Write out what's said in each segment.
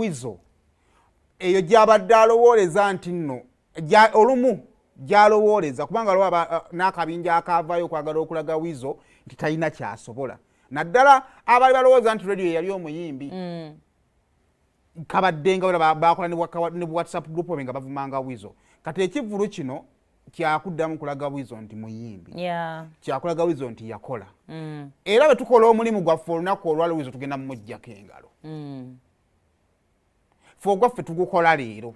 Weasel eyo gyabadde alowooleza nti nno olumu gyalowooleza kubanga lwaba n'akabinja akaavayo okwagala okulaga Weasel nti talina kyasobola naddala abaali balowooza nti radio yali omuyimbi kabaddenga bakola ne WhatsApp group nga bavumanga Weasel kati Ekivvulu kino kyakuddamu kulaga Weasel nti muyimbi kyakulaga Weasel nti yakola era bwe tukola omulimu gwaffe olunaku olwalo Weasel tugenda mumuggyako engalo fe ogwaffe tugukola leero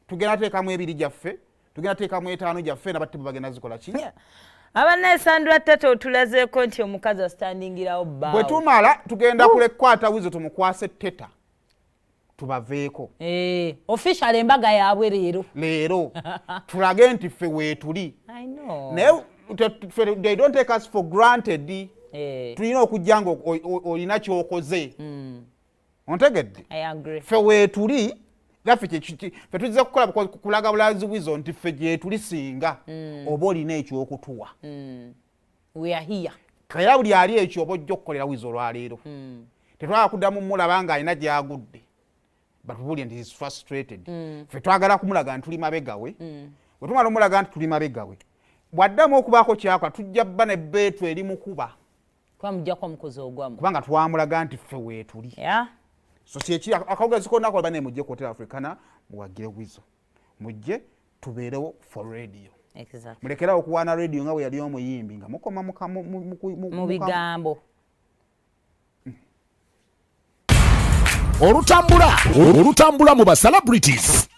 tugenda teekamu 2 gyaffe tugenda teekamu 5 gyaffe nabatte bagenda zikola ki abanesandula tate otulazeeko nti omukazi astandingirawo bbaawo bwe tumala tugenda kulekwata Weasel tumukwase teta tubaveeko official embaga yaabwe leero tulage nti ffe weetuli naye they don't take us for granted tulina okujja nga olina kyokoze ontegedde ffe weetuli era ffe tuzze kukola kulaga bulazi Weasel nti ffe gyetuli singa oba olina ekyokutuwa era buli ali ekyo oba ojja okukolera Weasel olwaleero tetwagala kuddamu mulaba nga alina gyagudde but buli nti is frustrated ffe twagala kumulaga nti tuli mabegawe bwe tumala omulaga nti tuli mabegawe bwaddamu okubaako kyakola tujja bba ne beetu eri mukuba kubanga twamulaga nti ffe weetuli so kyekiri akawugazi konna akola bane mujje ku Hotel Africana muwagire Weasel mujje tubeerewo for radio mulekerawo okuwaana radio nga bwe yali omuyimbi nga mukoma mu bigambo olutambula mu ba celebrities